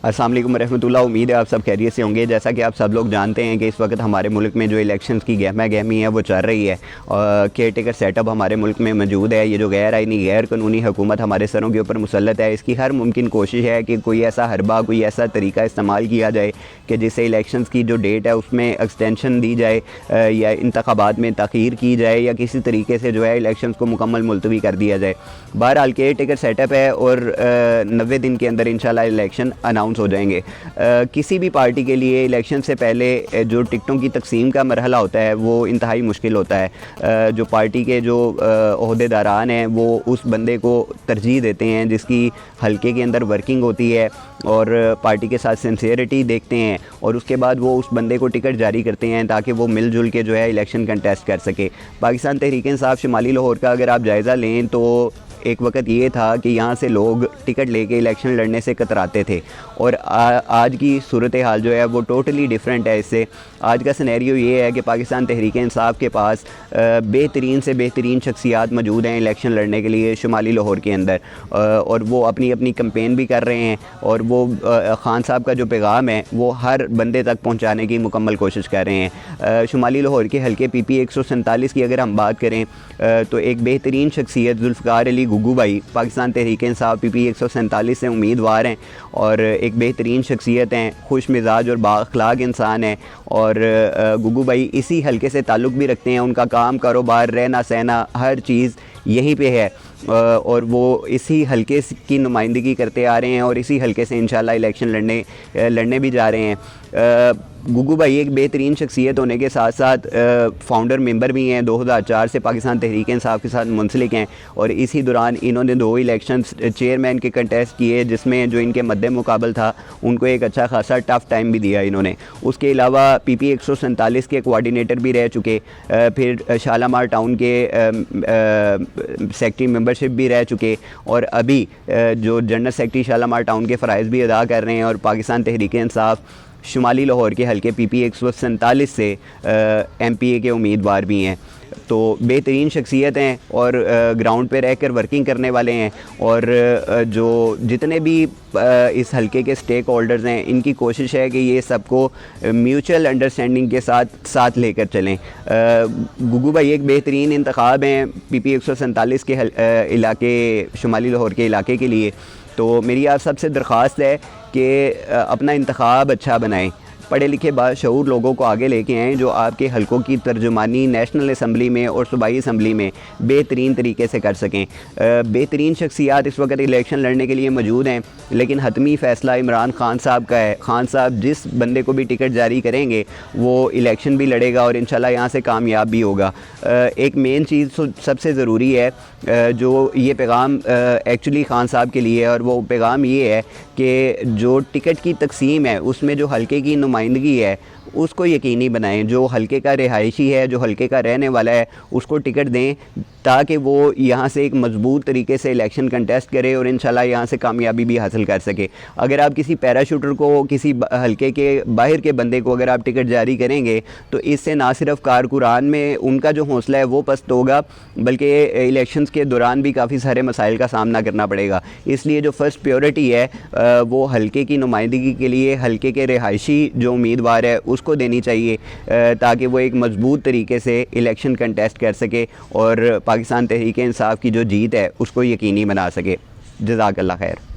السلام علیکم ورحمۃ اللہ. امید ہے آپ سب خیریت سے ہوں گے. جیسا کہ آپ سب لوگ جانتے ہیں کہ اس وقت ہمارے ملک میں جو الیکشنز کی گہما گہمی ہے وہ چل رہی ہے. کیئر ٹیکر سیٹ اپ ہمارے ملک میں موجود ہے. یہ جو غیر آئینی غیر قانونی حکومت ہمارے سروں کے اوپر مسلط ہے، اس کی ہر ممکن کوشش ہے کہ کوئی ایسا حربہ، کوئی ایسا طریقہ استعمال کیا جائے کہ جس سے الیکشنز کی جو ڈیٹ ہے اس میں ایکسٹینشن دی جائے یا انتخابات میں تاخیر کی جائے یا کسی طریقے سے جو ہے الیکشنز کو مکمل ملتوی کر دیا جائے. بہرحال کیئر ٹیکر سیٹ اپ ہے اور 90 دن کے اندر انشاءاللہ الیکشن اناؤنس ہو جائیں گے. کسی بھی پارٹی کے لیے الیکشن سے پہلے جو ٹکٹوں کی تقسیم کا مرحلہ ہوتا ہے وہ انتہائی مشکل ہوتا ہے. جو پارٹی کے جو عہدے داران ہیں وہ اس بندے کو ترجیح دیتے ہیں جس کی حلقے کے اندر ورکنگ ہوتی ہے اور پارٹی کے ساتھ سنسیئرٹی دیکھتے ہیں، اور اس کے بعد وہ اس بندے کو ٹکٹ جاری کرتے ہیں تاکہ وہ مل جل کے جو ہے الیکشن کنٹیسٹ کر سکے. پاکستان تحریک انصاف شمالی لاہور کا اگر آپ جائزہ لیں تو ایک وقت یہ تھا کہ یہاں سے لوگ ٹکٹ لے کے الیکشن لڑنے سے کتراتے تھے، اور آج کی صورتحال جو ہے وہ ٹوٹلی ڈیفرنٹ ہے. اس سے آج کا سینیریو یہ ہے کہ پاکستان تحریک انصاف کے پاس بہترین سے بہترین شخصیات موجود ہیں الیکشن لڑنے کے لیے شمالی لاہور کے اندر، اور وہ اپنی اپنی کمپین بھی کر رہے ہیں، اور وہ خان صاحب کا جو پیغام ہے وہ ہر بندے تک پہنچانے کی مکمل کوشش کر رہے ہیں. شمالی لاہور کے حلقے پی پی 147 کی اگر ہم بات کریں تو ایک بہترین شخصیت ذوالفقار علی گگو بھائی پاکستان تحریک انصاف پی پی 147 سے امیدوار ہیں، اور ایک بہترین شخصیت ہیں، خوش مزاج اور با اخلاق انسان ہیں. اور گگو بھائی اسی حلقے سے تعلق بھی رکھتے ہیں، ان کا کام کاروبار رہنا سہنا ہر چیز یہیں پہ ہے، اور وہ اسی حلقے کی نمائندگی کرتے آ رہے ہیں اور اسی حلقے سے انشاءاللہ الیکشن لڑنے بھی جا رہے ہیں. گگو بھائی ایک بہترین شخصیت ہونے کے ساتھ ساتھ فاؤنڈر ممبر بھی ہیں، 2004 سے پاکستان تحریک انصاف کے ساتھ منسلک ہیں، اور اسی دوران انہوں نے 2 الیکشنز چیئرمین کے کنٹیسٹ کیے جس میں جو ان کے مد مقابل تھا ان کو ایک اچھا خاصا ٹف ٹائم بھی دیا انہوں نے. اس کے علاوہ پی پی 147 کے کوارڈینیٹر بھی رہ چکے، پھر شالامار ٹاؤن کے سیکٹری ممبرشپ بھی رہ چکے، اور ابھی جو جنرل سیکٹری شالامار ٹاؤن کے فرائض بھی ادا کر رہے ہیں، اور پاکستان تحریک انصاف شمالی لاہور کے حلقے پی پی 147 سے ایم پی اے کے امیدوار بھی ہیں. تو بہترین شخصیت ہیں اور گراؤنڈ پہ رہ کر ورکنگ کرنے والے ہیں، اور جو جتنے بھی اس حلقے کے سٹیک ہولڈرز ہیں ان کی کوشش ہے کہ یہ سب کو میوچل انڈرسٹینڈنگ کے ساتھ لے کر چلیں. گگو بھائی ایک بہترین انتخاب ہیں پی پی 147 کے علاقے شمالی لاہور کے علاقے کے لیے. تو میری آپ سب سے درخواست ہے کہ اپنا انتخاب اچھا بنائیں، پڑھے لکھے باشعور لوگوں کو آگے لے کے آئیں جو آپ کے حلقوں کی ترجمانی نیشنل اسمبلی میں اور صوبائی اسمبلی میں بہترین طریقے سے کر سکیں. بہترین شخصیات اس وقت الیکشن لڑنے کے لیے موجود ہیں، لیکن حتمی فیصلہ عمران خان صاحب کا ہے. خان صاحب جس بندے کو بھی ٹکٹ جاری کریں گے وہ الیکشن بھی لڑے گا اور انشاءاللہ یہاں سے کامیاب بھی ہوگا. ایک مین چیز سب سے ضروری ہے جو یہ پیغام ایکچولی خان صاحب کے لیے ہے، اور وہ پیغام یہ ہے کہ جو ٹکٹ کی تقسیم ہے اس میں جو حلقے کی نمائندگی ہے اس کو یقینی بنائیں. جو حلقے کا رہائشی ہے، جو حلقے کا رہنے والا ہے، اس کو ٹکٹ دیں تاکہ وہ یہاں سے ایک مضبوط طریقے سے الیکشن کنٹیسٹ کرے اور انشاءاللہ یہاں سے کامیابی بھی حاصل کر سکے. اگر آپ کسی پیراشوٹر کو، کسی حلقے کے باہر کے بندے کو اگر آپ ٹکٹ جاری کریں گے تو اس سے نہ صرف کارکنان میں ان کا جو حوصلہ ہے وہ پست ہوگا، بلکہ الیکشنز کے دوران بھی کافی سارے مسائل کا سامنا کرنا پڑے گا. اس لیے جو فرسٹ پیورٹی ہے وہ حلقے کی نمائندگی کے لیے حلقے کے رہائشی جو امیدوار ہے اس کو دینی چاہیے تاکہ وہ ایک مضبوط طریقے سے الیکشن کنٹیسٹ کر سکے اور پاکستان تحریک انصاف کی جو جیت ہے اس کو یقینی بنا سکے. جزاک اللہ خیر.